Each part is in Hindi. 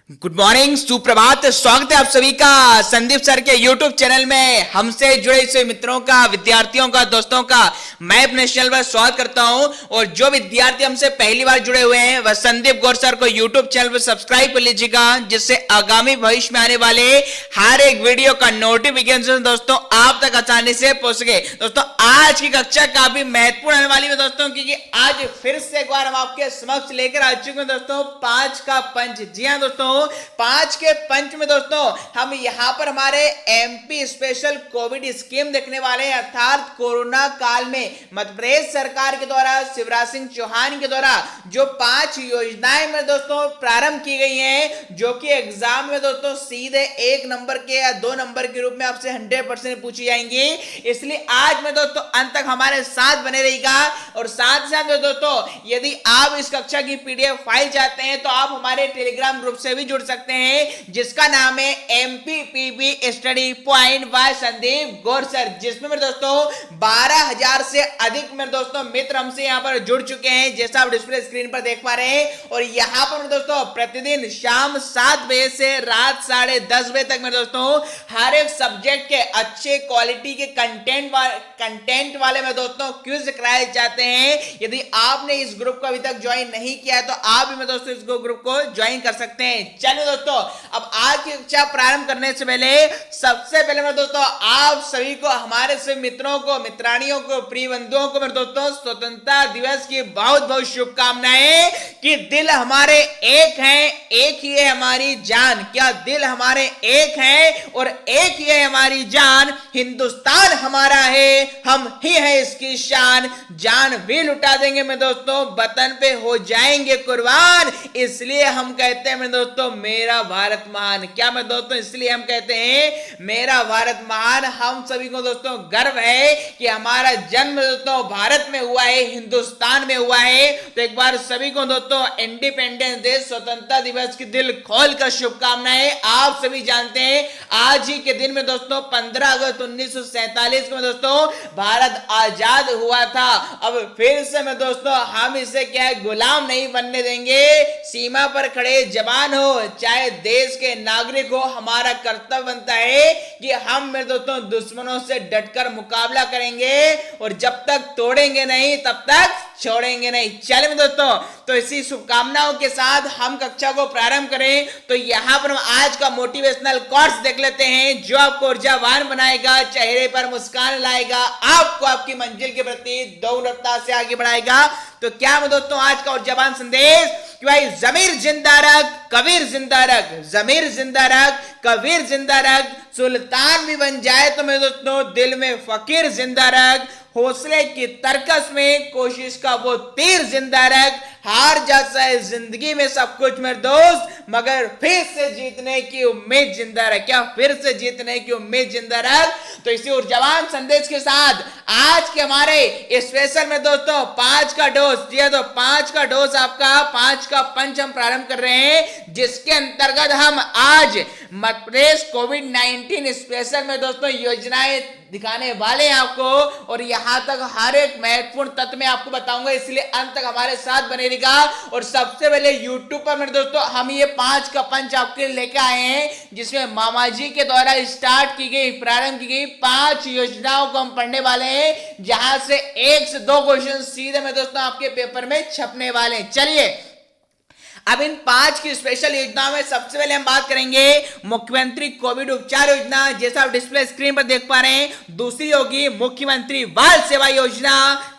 गुड मॉर्निंग, सुप्रभात। स्वागत है आप सभी का संदीप सर के यूट्यूब चैनल में। हमसे जुड़े हुए मित्रों का, विद्यार्थियों का, दोस्तों का मैं अपने चैनल पर स्वागत करता हूं। और जो विद्यार्थी हमसे पहली बार जुड़े हुए हैं वह संदीप गौर सर को यूट्यूब चैनल पर सब्सक्राइब कर लीजिएगा, जिससे आगामी भविष्य में आने वाले हर एक वीडियो का नोटिफिकेशन दोस्तों आप तक आसानी से पहुंच सके। दोस्तों आज की कक्षा काफी महत्वपूर्ण होने वाली है दोस्तों, क्योंकि आज फिर से एक बार हम आपके समक्ष लेकर आ चुके हैं दोस्तों 5 का पंच। जी हाँ दोस्तों, 5 के पंच में दोस्तों हम यहां पर हमारे एमपी स्पेशल कोविड स्कीम देखने वाले हैं, अर्थात कोरोना काल में मध्य प्रदेश सरकार के द्वारा, शिवराज सिंह चौहान के द्वारा जो 5 योजनाएं में दोस्तों प्रारंभ की गई हैं, जो कि एग्जाम में दोस्तों सीधे 1 नंबर के या 2 नंबर के रूप में आपसे 100% पूछी जाएंगी। इसलिए आज में दोस्तों अंत तक हमारे साथ बने रहेगा। और साथ साथ में दोस्तों यदि आप इस कक्षा की पीडीएफ फाइल चाहते हैं तो आप हमारे टेलीग्राम ग्रुप से भी जुड़ सकते हैं, जिसका नाम है MPPB study point by Sandeep Gaur sir, जिसमें मेरे दोस्तों 12,000 से अधिक मेरे दोस्तों मित्र हमसे यहां पर जुड़ चुके हैं, जैसा आप डिस्प्ले स्क्रीन पर देख पा रहे हैं। और यहां पर मेरे दोस्तों प्रतिदिन शाम 7 बजे से रात 10:30 बजे तक मेरे दोस्तों हर एक सब्जेक्ट के अच्छे क्वालिटी के कंटेंट वाले मेरे दोस्तों क्विज कराए जाते हैं। यदि आपने इस ग्रुप को अभी तक ज्वाइन नहीं किया है तो आप भी मेरे दोस्तों इस ग्रुप को ज्वाइन कर सकते हैं। चलिए दोस्तों, अब आज की कक्षा प्रारंभ करने से पहले सबसे पहले मेरे दोस्तों आप सभी को, हमारे सभी मित्रों को, मित्रानियों को, प्रिय बंधुओं को मेरे दोस्तों स्वतंत्रता दिवस की बहुत बहुत शुभकामनाएं। कि दिल हमारे एक हैं, एक ही है हमारी जान। क्या दिल हमारे एक हैं और एक ही है हमारी जान। हिंदुस्तान हमारा है, हम ही है इसकी शान। जान भी लुटा देंगे मेरे दोस्तों, वतन पे हो जाएंगे कुर्बान। इसलिए हम कहते हैं मेरे दोस्तों मेरा भारत महान। क्या मेरे दोस्तों, इसलिए हम कहते हैं मेरा भारत महान। हम सभी को दोस्तों गर्व है कि हमारा जन्म दोस्तों भारत में हुआ है, हिंदुस्तान में हुआ है। तो एक बार सभी को दोस्तों इंडिपेंडेंस डे, स्वतंत्रता दिवस की दिल खोल कर शुभकामनाएं। आप सभी जानते हैं आज ही के दिन में दोस्तों 15 अगस्त 1947 में दोस्तों भारत आजाद हुआ था। अब फिर से मैं दोस्तों हम इसे क्या है, गुलाम नहीं बनने देंगे। सीमा पर खड़े जवान हो चाहे देश के नागरिक हो, हमारा कर्तव्य बनता है कि हम मेरे दोस्तों दुश्मनों से डटकर मुकाबला करेंगे और जब तक तोड़ेंगे नहीं तब तक छोड़ेंगे नहीं। चलिए दोस्तों, तो इसी शुभकामनाओं के साथ हम कक्षा को प्रारंभ करें। तो यहां पर हम आज का मोटिवेशनल कोर्स देख लेते हैं, जो आपको ऊर्जावान बनाएगा, चेहरे पर मुस्कान लाएगा, आपको आपकी मंजिल के प्रति दौड़ रफ्तार से आगे बढ़ाएगा। तो क्या मैं दोस्तों आज का ऊर्जावान संदेश कि भाई जमीर जिंदा रख, कबीर जिंदा रख, जमीर जिंदा रख, कबीर जिंदा रख, सुल्तान भी बन जाए तो मेरे दोस्तों दिल में फकीर जिंदा रख, हौसले की तरकस में कोशिश का वो तीर जिंदा रख, हार जाता है जिंदगी में सब कुछ मेरे दोस्त, मगर फिर से जीतने की उम्मीद जिंदा रख। क्या फिर से जीतने की उम्मीद जिंदा रख। तो इसी ऊर्जावान संदेश के साथ आज के हमारे स्पेशल में दोस्तों 5 का डोज, जी तो 5 का डोज आपका 5 का पंच हम प्रारंभ कर रहे हैं, जिसके अंतर्गत हम आज मध्य प्रदेश कोविड-19 स्पेशल में दोस्तों योजनाएं दिखाने वाले हैं आपको। और यहां तक हर एक महत्वपूर्ण तथ्य मैं आपको बताऊंगा, इसलिए अंत तक हमारे साथ बने रहेगा। और सबसे पहले यूट्यूब पर मेरे दोस्तों हम ये 5 का पंच आपके लेके आए हैं, जिसमें मामा जी के द्वारा स्टार्ट की गई, प्रारंभ की गई 5 योजनाओं को हम पढ़ने वाले हैं, जहां से 1 से 2 क्वेश्चन सीधे में दोस्तों आपके पेपर में छपने वाले हैं। चलिए अब इन 5 की स्पेशल योजनाओं में सबसे पहले हम बात करेंगे मुख्यमंत्री कोविड उपचार योजना, जैसा आप डिस्प्ले स्क्रीन पर देख पा रहे हैं। दूसरी होगी मुख्यमंत्री बाल सेवा योजना,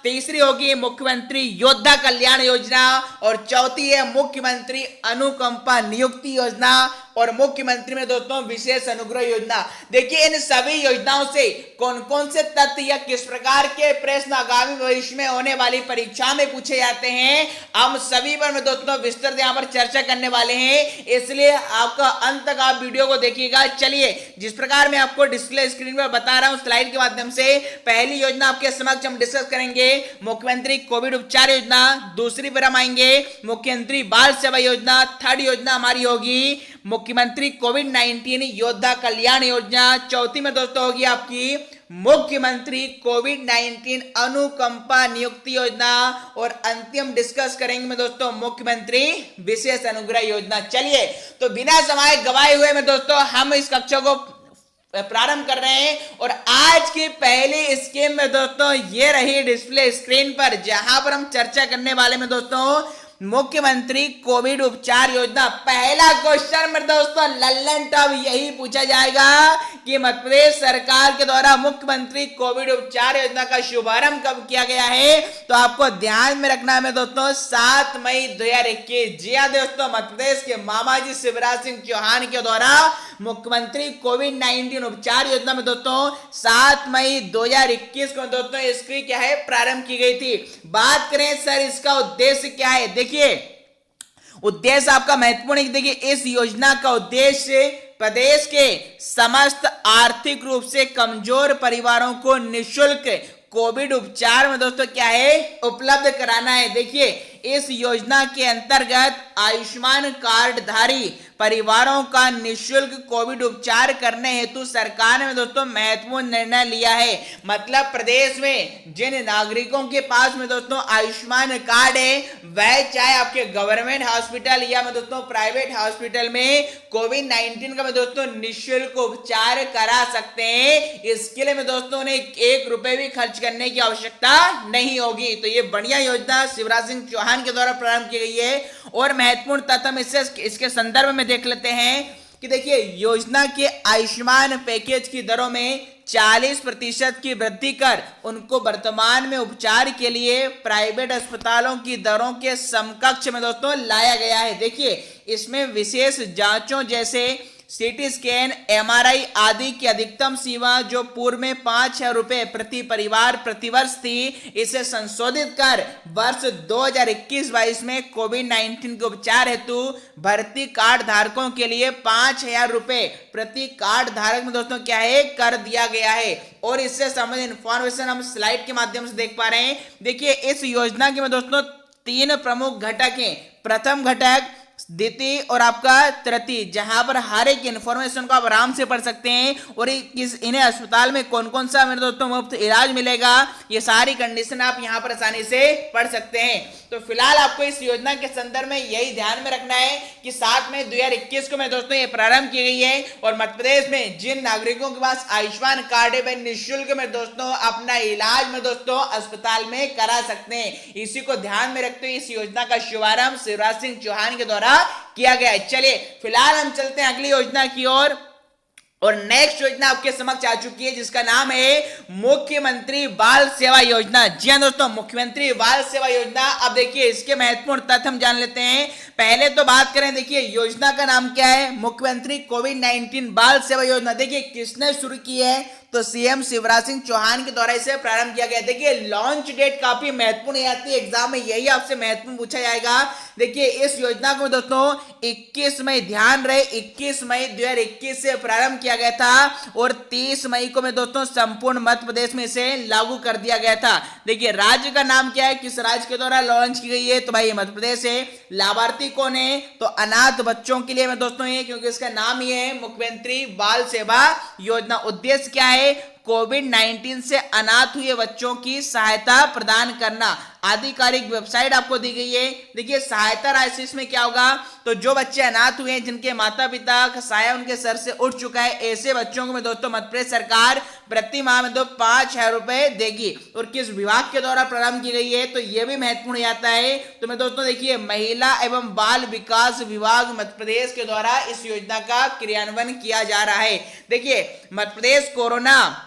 तीसरी होगी मुख्यमंत्री योद्धा कल्याण योजना, और चौथी है मुख्यमंत्री अनुकंपा नियुक्ति योजना, और मुख्यमंत्री में दोस्तों विशेष अनुग्रह योजना। देखिए इन सभी योजनाओं से कौन कौन से तथ्य या किस प्रकार के प्रश्न आगामी भविष्य में होने वाली परीक्षा में पूछे जाते हैं, हम सभी पर में दोस्तों विस्तृत यहाँ पर चर्चा करने वाले हैं। इसलिए आपका अंत तक आप वीडियो को देखिएगा। चलिए जिस प्रकार मैं आपको डिस्प्ले स्क्रीन पर बता रहा हूं स्लाइड के माध्यम से, पहली योजना आपके समक्ष हम डिस्कस करेंगे मुख्यमंत्री कोविड उपचार योजना, दूसरी पर हम आएंगे मुख्यमंत्री बाल सेवा योजना, थर्ड योजना हमारी होगी मुख्यमंत्री कोविड-19 योद्धा कल्याण योजना, चौथी में दोस्तों होगी आपकी मुख्यमंत्री कोविड-19 अनुकंपा नियुक्ति योजना और अंतिम डिस्कस करेंगे मैं दोस्तों मुख्यमंत्री विशेष अनुग्रह योजना। चलिए तो बिना समय गवाए हुए मैं दोस्तों हम इस कक्षा को प्रारंभ कर रहे हैं और आज की पहली स्कीम में दोस्तों ये रही डिस्प्ले स्क्रीन पर, जहां पर हम चर्चा करने वाले में दोस्तों मुख्यमंत्री कोविड उपचार योजना। पहला क्वेश्चन में दोस्तों लल्लन टॉप यही पूछा जाएगा कि मध्य प्रदेश सरकार के द्वारा मुख्यमंत्री कोविड उपचार योजना का शुभारंभ कब किया गया है। तो आपको ध्यान में रखना है दोस्तों 7 मई 2021। जी हाँ दोस्तों, मध्य प्रदेश के मामा जी शिवराज सिंह चौहान के द्वारा मुख्यमंत्री कोविड-19 उपचार योजना में दोस्तों 7 मई 2021 को दोस्तों इसकी क्या है प्रारंभ की गई थी। बात करें सर इसका उद्देश्य क्या है, देखिए उद्देश्य आपका महत्वपूर्ण है। देखिए इस योजना का उद्देश्य प्रदेश के समस्त आर्थिक रूप से कमजोर परिवारों को निःशुल्क कोविड उपचार में दोस्तों क्या है उपलब्ध कराना है। देखिए इस योजना के अंतर्गत आयुष्मान कार्ड धारी परिवारों का निःशुल्क कोविड उपचार करने हेतु सरकार ने दोस्तों महत्वपूर्ण निर्णय लिया है। मतलब प्रदेश में जिन नागरिकों के पास में दोस्तों आयुष्मान कार्ड है वह चाहे आपके गवर्नमेंट हॉस्पिटल या में दोस्तों प्राइवेट हॉस्पिटल में कोविड-19 का में दोस्तों निःशुल्क उपचार करा सकते हैं। इसके लिए में दोस्तों ने 1 रुपए भी खर्च करने की आवश्यकता नहीं होगी। तो ये बढ़िया योजना शिवराज सिंह चौहान के द्वारा प्रारंभ की गई है। और महत्वपूर्ण तथ्य हम इसके संदर्भ में देख लेते हैं कि देखिए योजना के आयुष्मान पैकेज की दरों में 40% की वृद्धि कर उनको वर्तमान में उपचार के लिए प्राइवेट अस्पतालों की दरों के समकक्ष में दोस्तों लाया गया है। देखिए इसमें विशेष जांचों जैसे सीटी स्कैन, एमआरआई आदि की अधिकतम सीमा जो पूर्व में 5,000 रुपए प्रति परिवार प्रतिवर्ष थी, इसे संशोधित कर वर्ष 2021-22 में कोविड-19 के उपचार हेतु भर्ती कार्ड धारकों के लिए 5,000 रुपए प्रति कार्ड धारक में दोस्तों क्या है कर दिया गया है। और इससे संबंधित इंफॉर्मेशन हम स्लाइड के माध्यम से देख पा रहे हैं। देखिए इस योजना के में दोस्तों 3 प्रमुख घटक हैं। प्रथम घटक, द्वितीय और आपका तृतीय, जहां पर हर एक इंफॉर्मेशन को आप आराम से पढ़ सकते हैं और इन्हें अस्पताल में कौन कौन सा मेरे दोस्तों मुफ्त इलाज मिलेगा, ये सारी कंडीशन आप यहां पर आसानी से पढ़ सकते हैं। तो फिलहाल आपको इस योजना के संदर्भ में यही ध्यान में रखना है कि 7 मई 2021 को में दोस्तों ये प्रारंभ की गई है और मध्य प्रदेश में जिन नागरिकों के पास आयुष्मान कार्ड है वह निःशुल्क में दोस्तों अपना इलाज में दोस्तों अस्पताल में करा सकते हैं। इसी को ध्यान में रखते हुए इस योजना का शुभारंभ शिवराज सिंह चौहान के द्वारा किया गया है। चलिए फिलहाल हम चलते हैं अगली योजना की ओर और नेक्स्ट योजना आपके समक्ष आ चुकी है जिसका नाम है मुख्यमंत्री बाल सेवा योजना। जी हाँ दोस्तों, मुख्यमंत्री बाल सेवा योजना। अब देखिए इसके महत्वपूर्ण तथ्य हम जान लेते हैं। पहले तो बात करें, देखिए योजना का नाम क्या है, मुख्यमंत्री कोविड-19 बाल सेवा योजना। देखिए किसने शुरू की है, तो सीएम शिवराज सिंह चौहान के द्वारा इसे प्रारंभ किया गया। देखिए लॉन्च डेट काफी महत्वपूर्ण आती है, एग्जाम में यही आपसे महत्वपूर्ण पूछा जाएगा। देखिए इस योजना को दोस्तों 21 मई, ध्यान रहे 21 मई 2021 से प्रारंभ किया गया था और 30 मई को में दोस्तों संपूर्ण मध्य प्रदेश में इसे लागू कर दिया गया था। देखिए राज्य का नाम क्या है, किस राज्य के द्वारा लॉन्च की गई है, तो भाई मध्य प्रदेश है। लाभार्थी कौन है, तो अनाथ बच्चों के लिए में दोस्तों ये, क्योंकि इसका नाम ही है मुख्यमंत्री बाल सेवा योजना। उद्देश्य क्या है, कोविड-19 से अनाथ हुए बच्चों की सहायता प्रदान करना। आधिकारिक वेबसाइट आपको दी गई है। देखिए सहायता राशि इसमें क्या होगा, तो जो बच्चे अनाथ हुए हैं जिनके माता पिता का साया उनके सर से उठ चुका है, ऐसे बच्चों को में दोस्तों मध्य प्रदेश सरकार प्रति माह में 5,000 रुपए देगी। और किस विभाग के द्वारा प्रारंभ की गई है, तो यह भी महत्वपूर्ण आता है। तो मैं दोस्तों देखिए महिला एवं बाल विकास विभाग मध्य प्रदेश के द्वारा इस योजना का क्रियान्वयन किया जा रहा है। देखिए मध्य प्रदेश कोरोना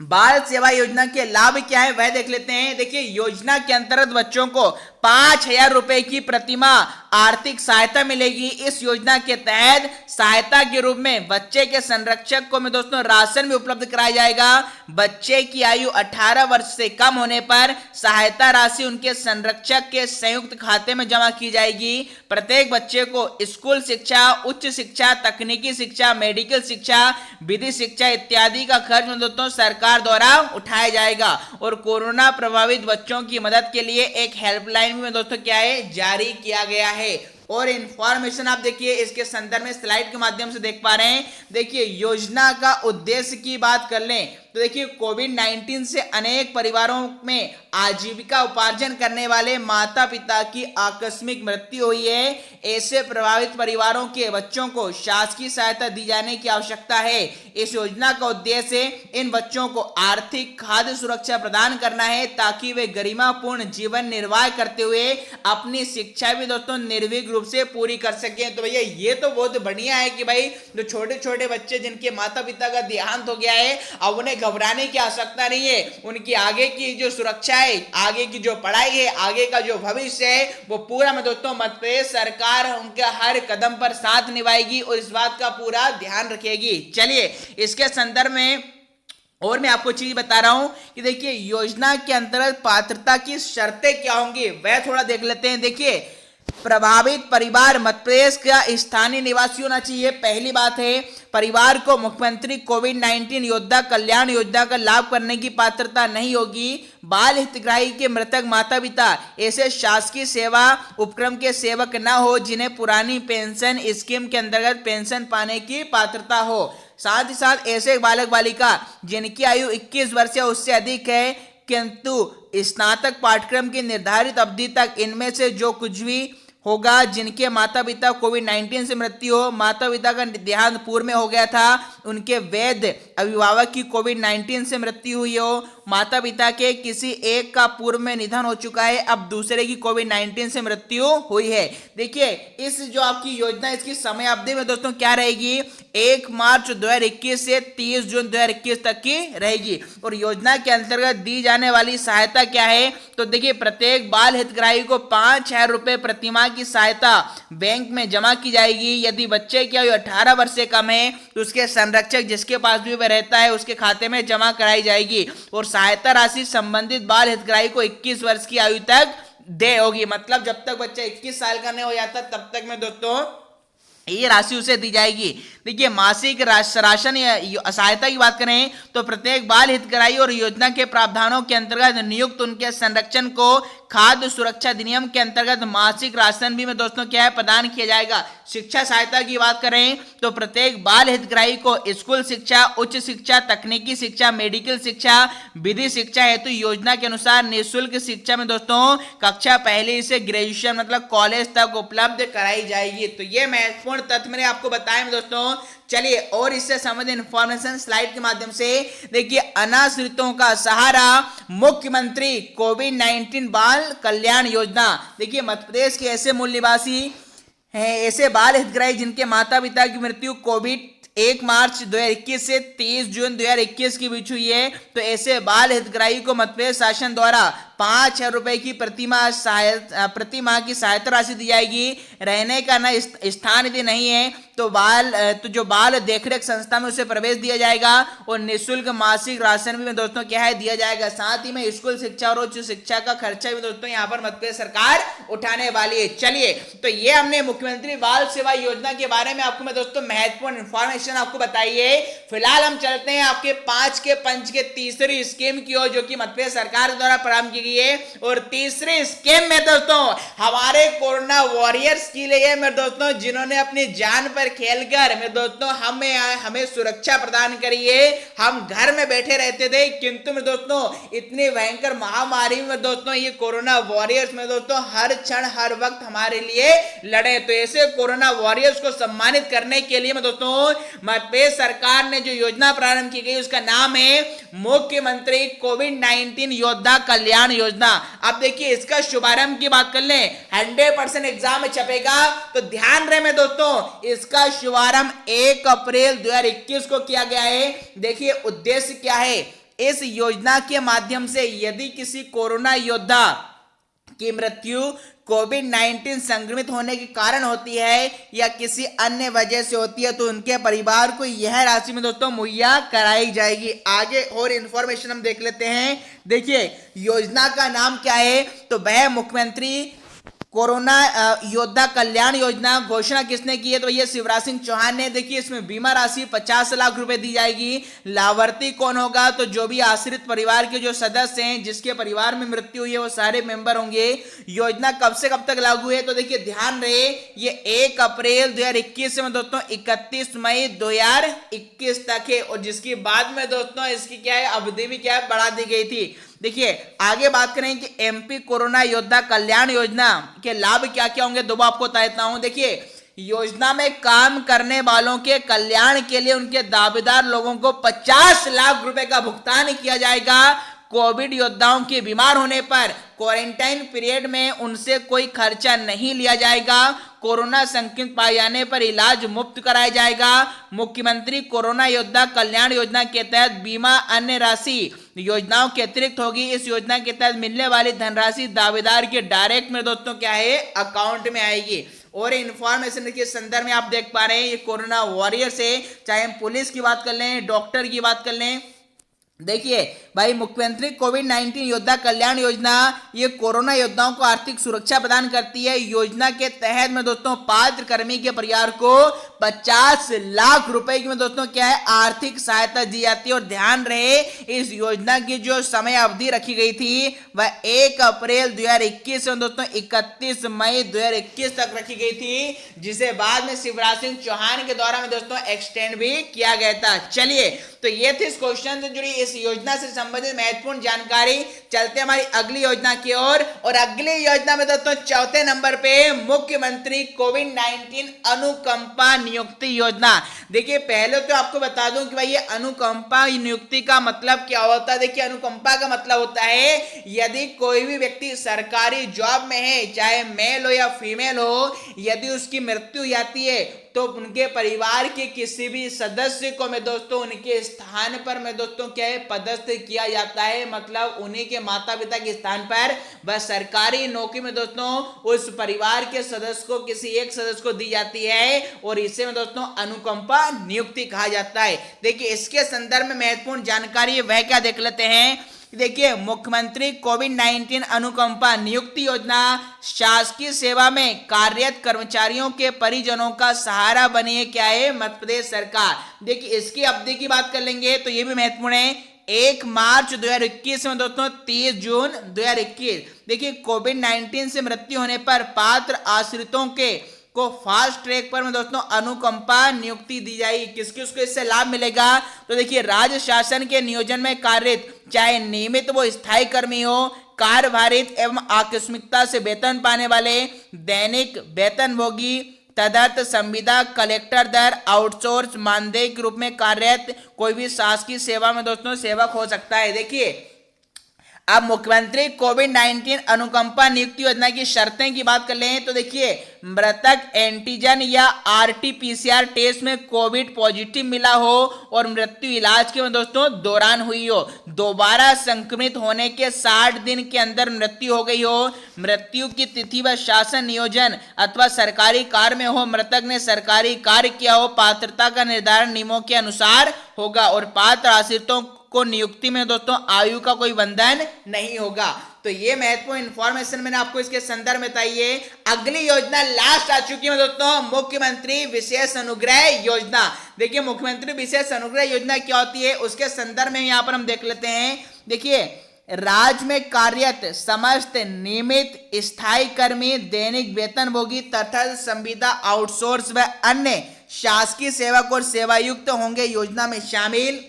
बाल सेवा योजना के लाभ क्या है वह देख लेते हैं। देखिए योजना के अंतर्गत बच्चों को 5,000 रुपए की प्रतिमाह आर्थिक सहायता मिलेगी। इस योजना के तहत सहायता के रूप में बच्चे के संरक्षक को में दोस्तों राशन भी उपलब्ध कराया जाएगा। बच्चे की आयु 18 वर्ष से कम होने पर सहायता राशि उनके संरक्षक के संयुक्त खाते में जमा की जाएगी। प्रत्येक बच्चे को स्कूल शिक्षा, उच्च शिक्षा, तकनीकी शिक्षा, मेडिकल शिक्षा, विधि शिक्षा इत्यादि का खर्च में दोस्तों सरकार द्वारा उठाया जाएगा। और कोरोना प्रभावित बच्चों की मदद के लिए एक हेल्पलाइन में दोस्तों क्या है जारी किया गया है। और इंफॉर्मेशन आप देखिए इसके संदर्भ में स्लाइड के माध्यम से देख पा रहे हैं। देखिए योजना का उद्देश्य की बात कर लें तो देखिए कोविड 19 से अनेक परिवारों में आजीविका उपार्जन करने वाले माता पिता की आकस्मिक मृत्यु हुई है। ऐसे प्रभावित परिवारों के बच्चों को शासकीय सहायता दी जाने की आवश्यकता है। इस योजना का उद्देश्य इन बच्चों को आर्थिक खाद्य सुरक्षा प्रदान करना है ताकि वे गरिमापूर्ण जीवन निर्वाह करते हुए अपनी शिक्षा भी दोस्तों निर्भीक रूप से पूरी कर सकें। तो भैया ये तो बहुत बढ़िया है कि भाई जो छोटे छोटे बच्चे जिनके माता पिता का देहांत हो गया है, अब उन्हें घबराने की आवश्यकता नहीं है। उनकी आगे की जो सुरक्षा है, आगे की जो पढ़ाई है, आगे का जो भविष्य है, वो पूरा में दोस्तों मध्य प्रदेश सरकार उनके हर कदम पर साथ निभाएगी और इस बात का पूरा ध्यान रखेगी। चलिए इसके संदर्भ में और मैं आपको चीज बता रहा हूं कि देखिए योजना के अंतर्गत पात्रता की शर्तें क्या होंगी वह थोड़ा देख लेते हैं। देखिए प्रभावित परिवार मध्य प्रदेश का स्थानीय निवासी होना चाहिए, पहली बात है। परिवार को मुख्यमंत्री कोविड 19 योद्धा कल्याण योजना का लाभ करने की पात्रता नहीं होगी। बाल हितग्राही के मृतक माता पिता ऐसे शासकीय सेवा उपक्रम के सेवक न हो जिन्हें पुरानी पेंशन स्कीम के अंतर्गत पेंशन पाने की पात्रता हो। साथ ही साथ ऐसे बालक बालिका जिनकी आयु 21 वर्ष या उससे अधिक है किंतु स्नातक पाठ्यक्रम की निर्धारित अवधि तक इनमें से जो कुछ भी होगा जिनके माता पिता कोविड 19 से मृत्यु हो, माता पिता का देहांत पूर्व में हो गया था, उनके वैध अभिभावक की कोविड 19 से मृत्यु हुई हो, माता पिता के किसी एक का पूर्व में निधन हो चुका है, अब दूसरे की कोविड 19 से मृत्यु हुई है। देखिए इस जो आपकी योजना इसकी समय अवधि में दोस्तों क्या रहेगी, 1 मार्च 2021 से 30 जून 2021 तक की रहेगी। और योजना के अंतर्गत दी जाने वाली सहायता क्या है, तो देखिए प्रत्येक बाल हितग्राही को 5,000 रुपए प्रतिमाह की सहायता बैंक में जमा की जाएगी। यदि बच्चे की आयु 18 वर्ष से कम है तो उसके संरक्षक जिसके पास भी वह रहता है उसके खाते में जमा कराई जाएगी और सहायता राशि संबंधित बाल हितग्राही को 21 वर्ष की आयु तक दे होगी। मतलब जब तक बच्चा 21 साल का नहीं हो जाता तब तक में दोस्तों ये राशि उसे दी जाएगी। देखिए मासिक राशन सहायता की बात करें तो प्रत्येक बाल हितग्राही और योजना के प्रावधानों के अंतर्गत नियुक्त उनके संरक्षण को खाद्य सुरक्षा अधिनियम के अंतर्गत मासिक राशन भी में दोस्तों क्या है प्रदान किया जाएगा। शिक्षा सहायता की बात करें तो प्रत्येक बाल हितग्राही को स्कूल शिक्षा, उच्च शिक्षा, तकनीकी शिक्षा, मेडिकल शिक्षा, विधि शिक्षा हेतु योजना के अनुसार निःशुल्क शिक्षा में दोस्तों कक्षा पहली से ग्रेजुएशन मतलब कॉलेज तक उपलब्ध कराई जाएगी। तो ये महत्वपूर्ण तथ्य मैंने आपको बताया दोस्तों। चलिए और इससे संबंधित इंफॉर्मेशन स्लाइड के माध्यम से देखिए अनाश्रितों का सहारा मुख्यमंत्री कोविड 19 बाल कल्याण योजना। देखिए मध्य प्रदेश के ऐसे मूल निवासी हैं, ऐसे बाल हितग्राही जिनके माता पिता की मृत्यु कोविड 1 मार्च 2021 से 30 जून 2021 के बीच हुई है, तो ऐसे बाल हितग्राही को मध्य प्रदेश शासन द्वारा 5,000 रुपए की प्रतिमाह की सहायता राशि दी जाएगी। रहने का न स्थान यदि नहीं है तो जो बाल देखरेख संस्था में उसे प्रवेश दिया जाएगा और निःशुल्क मासिक राशन भी में दोस्तों क्या है दिया जाएगा। साथ ही में स्कूल शिक्षा और उच्च शिक्षा का खर्चा भी दोस्तों यहाँ पर मध्य प्रदेश सरकार उठाने वाली है। चलिए तो ये हमने मुख्यमंत्री बाल सेवा योजना के बारे में आपको मैं दोस्तों महत्वपूर्ण इंफॉर्मेशन आपको बताई है। फिलहाल हम चलते हैं आपके 5 के पंच के तीसरी स्कीम की ओर जो कि मध्य प्रदेश सरकार द्वारा प्रारंभ की गई है। और तीसरी स्कीम में दोस्तों हमारे कोरोना वॉरियर्स के लिए मेरे दोस्तों जिन्होंने अपनी जान पर खेलकर मेरे दोस्तों हमें सुरक्षा प्रदान करी है। हम घर में बैठे रहते थे किंतु मेरे दोस्तों इतनी भयंकर महामारी में दोस्तों ये कोरोना वॉरियर्स में दोस्तों हर क्षण हर वक्त हमारे लिए लड़े। तो ऐसे कोरोना वॉरियर्स को सम्मानित करने के लिए मैं दोस्तों मध्य प्रदेश सरकार ने जो योजना प्रारंभ की गई उसका नाम है मुख्यमंत्री कोविड 19 योद्धा कल्याण योजना। अब देखिए इसका शुभारंभ की बात कर लें 100% एग्जाम में छपेगा तो ध्यान रहे में दोस्तों इसका शुभारंभ 1 अप्रैल 2021 को किया गया है। देखिए उद्देश्य क्या है, इस योजना के माध्यम से यदि किसी कोरोना योद्धा की मृत्यु कोविड 19 संक्रमित होने के कारण होती है या किसी अन्य वजह से होती है तो उनके परिवार को यह राशि में दोस्तों मुहैया कराई जाएगी। आगे और इंफॉर्मेशन हम देख लेते हैं। देखिए योजना का नाम क्या है, तो वह मुख्यमंत्री कोरोना योद्धा कल्याण योजना घोषणा किसने की है? तो ये शिवराज सिंह चौहान ने। देखिए इसमें बीमा राशि 50 लाख रुपए दी जाएगी। लाभार्थी कौन होगा? तो जो भी आश्रित परिवार के जो सदस्य हैं, जिसके परिवार में मृत्यु हुई है, वो सारे मेंबर होंगे। योजना कब से कब तक लागू है? तो देखिए ध्यान रहे, ये 1 अप्रैल 2021 से दोस्तों 31 मई 2021 तक है, और जिसकी बाद में दोस्तों इसकी क्या है, अवधि भी क्या है, बढ़ा दी गई थी। देखिए आगे बात करें कि एमपी कोरोना योद्धा कल्याण योजना के लाभ क्या क्या होंगे, दो आपको बता देता हूं। देखिए योजना में काम करने वालों के कल्याण के लिए उनके दावेदार लोगों को 50 लाख रुपए का भुगतान किया जाएगा। कोविड योद्धाओं के बीमार होने पर क्वारंटाइन पीरियड में उनसे कोई खर्चा नहीं लिया जाएगा। कोरोना संक्रमित पाए जाने पर इलाज मुफ्त कराया जाएगा। मुख्यमंत्री कोरोना योद्धा कल्याण योजना के तहत बीमा अन्य राशि योजनाओं के अतिरिक्त होगी। इस योजना के तहत मिलने वाली धनराशि दावेदार के डायरेक्ट में दोस्तों क्या है, अकाउंट में आएगी। और इंफॉर्मेशन के संदर्भ में आप देख पा रहे हैं, ये कोरोना वॉरियर से, चाहे हम पुलिस की बात कर लें, डॉक्टर की बात कर लें। देखिए भाई, मुख्यमंत्री कोविड 19 योद्धा कल्याण योजना ये कोरोना योद्धाओं को आर्थिक सुरक्षा प्रदान करती है। योजना के तहत में दोस्तों पात्र कर्मी के परिवार को 50 लाख रुपए की में दोस्तों क्या है, आर्थिक सहायता दी जाती है। और ध्यान रहे, इस योजना की जो समय अवधि रखी गई थी वह 1 अप्रैल 2021 से दोस्तों 31 मई 2021 तक रखी गई थी, जिसे बाद में शिवराज सिंह चौहान के द्वारा में दोस्तों एक्सटेंड भी किया गया था। चलिए, तो ये थी इस क्वेश्चन से जुड़ी इस योजना से संबंधित महत्वपूर्ण जानकारी। चलते हमारी अगली योजना की ओर, और अगली योजना में दोस्तों चौथे नंबर पे मुख्यमंत्री कोविड 19 अनुकंपा नियुक्ति योजना। देखिए पहले तो आपको बता दूं कि भाई ये अनुकंपा नियुक्ति का मतलब क्या होता है। देखिए अनुकंपा का मतलब होता है, यदि कोई भी व्यक्ति सरकारी जॉब में है, चाहे मेल हो या फीमेल हो, यदि उसकी मृत्यु हो जाती है तो उनके परिवार के किसी भी सदस्य को में दोस्तों उनके स्थान पर में दोस्तों क्या है, पदस्थ किया जाता है। मतलब उन्हीं के माता पिता के स्थान पर वह सरकारी नौकरी में दोस्तों उस परिवार के सदस्य को, किसी एक सदस्य को दी जाती है, और इसे में दोस्तों अनुकंपा नियुक्ति कहा जाता है। देखिए इसके संदर्भ में महत्वपूर्ण जानकारी वह क्या देख लेते हैं। देखिए मुख्यमंत्री कोविड 19 अनुकंपा नियुक्ति योजना शासकीय सेवा में कार्यरत कर्मचारियों के परिजनों का सहारा बनी है, क्या है, मध्य प्रदेश सरकार। देखिए इसकी अवधि की बात कर लेंगे तो ये भी महत्वपूर्ण है, 1 मार्च 2021 में दोस्तों 30 जून 2021। देखिए कोविड 19 से मृत्यु होने पर पात्र आश्रितों के को फास्ट ट्रैक पर में दोस्तों अनुकंपा नियुक्ति दी जाएगी। किसकी उसको इससे लाभ मिलेगा? तो देखिए राज्य शासन के नियोजन में कार्यरत, चाहे नियमित वो स्थायी कर्मी हो, कार्यभारित एवं आकस्मिकता से वेतन पाने वाले, दैनिक वेतनभोगी, तदर्थ संविदा कलेक्टर दर आउटसोर्स मानदेय के रूप में कार्यरत कोई भी शासकीय सेवा में दोस्तों सेवक हो सकता है। देखिए अब मुख्यमंत्री कोविड 19 अनुकंपा नियुक्ति योजना की शर्तें की बात कर लें तो देखिए मृतक एंटीजन या आरटी-पीसीआर टेस्ट में कोविड पॉजिटिव मिला हो और मृत्यु इलाज के दोस्तों दौरान हुई हो, दोबारा संक्रमित होने के 60 दिन के अंदर मृत्यु हो गई हो, मृत्यु की तिथि व शासन नियोजन अथवा सरकारी कार्य में हो, मृतक ने सरकारी कार्य किया हो, पात्रता का निर्धारण नियमों के अनुसार होगा और पात्र आश्रितों को नियुक्ति में दोस्तों आयु का कोई बंधन नहीं होगा। तो ये महत्वपूर्ण इंफॉर्मेशन मैंने आपको इसके संदर्भ में बताई है। अगली योजना लास्ट आ चुकी है दोस्तों, मुख्यमंत्री विशेष अनुग्रह योजना। देखिए मुख्यमंत्री विशेष अनुग्रह योजना क्या होती है उसके संदर्भ में यहाँ पर हम देख लेते हैं। देखिए राज्य में कार्यरत समस्त नियमित स्थायी कर्मी, दैनिक वेतनभोगी तथा संविदा आउटसोर्स व अन्य शासकीय सेवक और सेवायुक्त होंगे योजना में शामिल।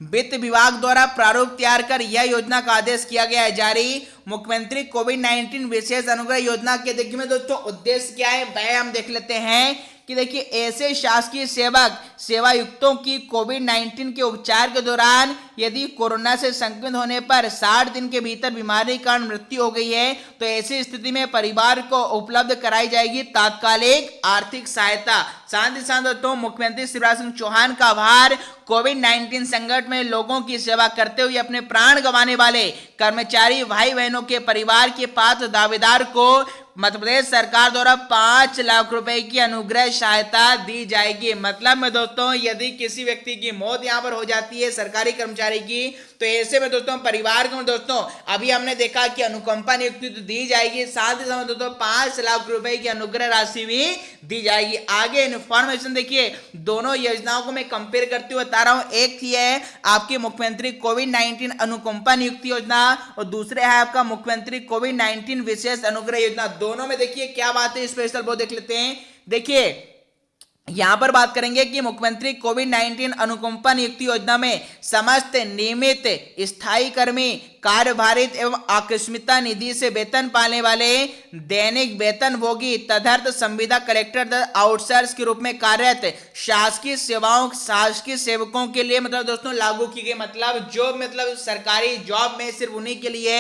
वित्त विभाग द्वारा प्रारूप तैयार कर यह योजना का आदेश किया गया है जारी। मुख्यमंत्री कोविड 19 विशेष अनुग्रह योजना के देखिए में दोस्तों उद्देश्य क्या है वह हम देख लेते हैं कि देखिए ऐसे शासकीय सेवक सेवायुक्तों की कोविड 19 के उपचार के दौरान यदि कोरोना से संक्रमित होने पर 60 दिन के भीतर बीमारी के कारण मृत्यु हो गई है तो ऐसी स्थिति में परिवार को उपलब्ध कराई जाएगी तात्कालिक आर्थिक सहायता। साथ ही साथ दोस्तों मुख्यमंत्री शिवराज सिंह चौहान का आभार। कोविड 19 संकट में लोगों की सेवा करते हुए अपने प्राण गंवाने वाले कर्मचारी भाई बहनों के परिवार के पात्र दावेदार को मध्य प्रदेश सरकार द्वारा 5 लाख रुपए की अनुग्रह सहायता दी जाएगी। मतलब में दोस्तों दोस्तों यदि किसी व्यक्ति की मौत यहाँ पर हो जाती है सरकारी कर्मचारी की, तो ऐसे में दोस्तों परिवार को दोस्तों अभी हमने देखा कि अनुकंपा नियुक्ति तो दी जाएगी, साथ ही साथ दोस्तों 5 लाख रुपए की अनुग्रह राशि भी दी जाएगी। आगे इन्फॉर्मेशन देखिए, दोनों योजनाओं को मैं कंपेयर करते हुए बता रहा हूं। एक थी है आपकी मुख्यमंत्री कोविड-19 अनुकंपा नियुक्ति योजना और दूसरे है आपका मुख्यमंत्री कोविड-19 विशेष अनुग्रह योजना। दोनों में देखिए क्या बात है स्पेशल वो देख लेते हैं। देखिए यहां पर बात करेंगे कि मुख्यमंत्री कोविड-19 अनुकंपा नियुक्ति योजना में समस्त नियमित स्थायी कर्मी कार्यभारित एवं आकस्मिकता निधि से वेतन पाने वाले दैनिक वेतनभोगी तदर्थ संविदा कलेक्टर आउटसोर्स के रूप में कार्यरत शासकीय सेवकों के लिए मतलब दोस्तों लागू की गई। मतलब सरकारी जॉब में सिर्फ उन्हीं के लिए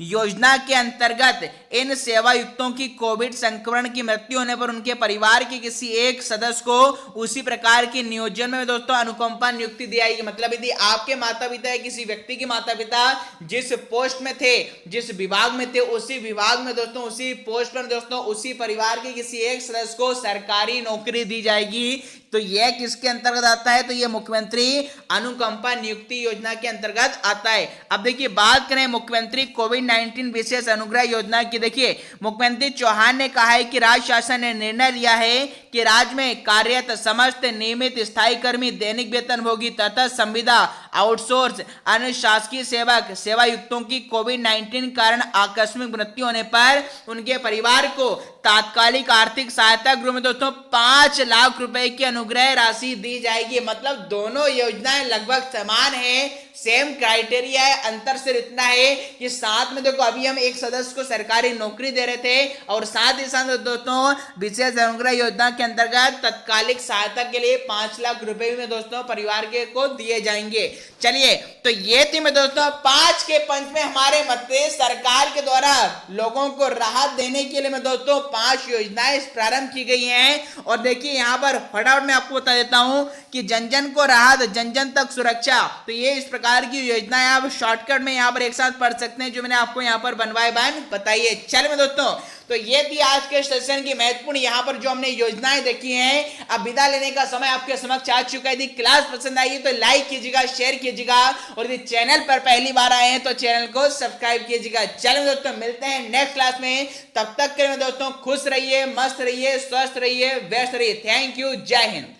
योजना के अंतर्गत इन सेवायुक्तों की कोविड संक्रमण की मृत्यु होने पर उनके परिवार के किसी एक सदस्य को उसी प्रकार के नियोजन में दोस्तों अनुकंपा नियुक्ति दी जाएगी। मतलब यदि आपके माता पिता या किसी व्यक्ति के माता पिता जिस पोस्ट में थे, जिस विभाग में थे, उसी विभाग में दोस्तों उसी पोस्ट पर दोस्तों उसी परिवार के किसी एक सदस्य को सरकारी नौकरी दी जाएगी। तो यह किसके अंतर्गत आता है? तो यह मुख्यमंत्री अनुकंपा नियुक्ति योजना के अंतर्गत आता है। अब देखिए बात करें मुख्यमंत्री कोविड-19 विशेष अनुग्रह योजना की। देखिए मुख्यमंत्री चौहान ने कहा है कि राज्य शासन ने निर्णय लिया है कि राज्य में कार्यरत समस्त नियमित स्थायी कर्मी दैनिक वेतनभोगी तथा संविदा आउटसोर्स अन्य शासकीय सेवायुक्तों की कोविड-19 कारण आकस्मिक मृत्यु होने पर उनके परिवार को तात्कालिक आर्थिक सहायता गृह में दोस्तों 5 लाख रुपए की अनुग्रह राशि दी जाएगी। मतलब दोनों योजनाएं लगभग समान है, सेम क्राइटेरिया है, अंतर सिर्फ इतना है कि साथ में देखो अभी हम एक सदस्य को सरकारी नौकरी दे रहे थे और साथ ही साथ दोस्तों विशेष अनुग्रह योजना के अंतर्गत तत्कालिक सहायता के लिए 5 लाख रुपए में दोस्तों परिवार के को दिए जाएंगे। चलिए तो ये थी मैं दोस्तों 5 के पंच में हमारे मत सरकार के द्वारा लोगों को राहत देने के लिए मैं दोस्तों 5 योजनाएं प्रारंभ की गई हैं। और देखिए यहाँ पर फटाफट मैं आपको बता देता हूं कि जन जन को राहत जन जन तक सुरक्षा, तो ये इस प्रकार की योजनाएं आप शॉर्टकट में यहाँ पर एक साथ पढ़ सकते हैं जो मैंने आपको यहाँ पर बनवाए बताइए। चलिए मैं दोस्तों तो ये थी आज के सेशन की महत्वपूर्ण यहाँ पर जो हमने योजनाएं देखी हैं। अब विदा लेने का समय आपके समक्ष आ चुका है। यदि क्लास पसंद आई तो लाइक कीजिएगा, शेयर कीजिएगा और यदि चैनल पर पहली बार आए हैं तो चैनल को सब्सक्राइब कीजिएगा। चलिए दोस्तों मिलते हैं नेक्स्ट क्लास में, तब तक के लिए दोस्तों खुश रहिए, मस्त रहिए, स्वस्थ रहिए, व्यस्त रहिए। थैंक यू, जय हिंद।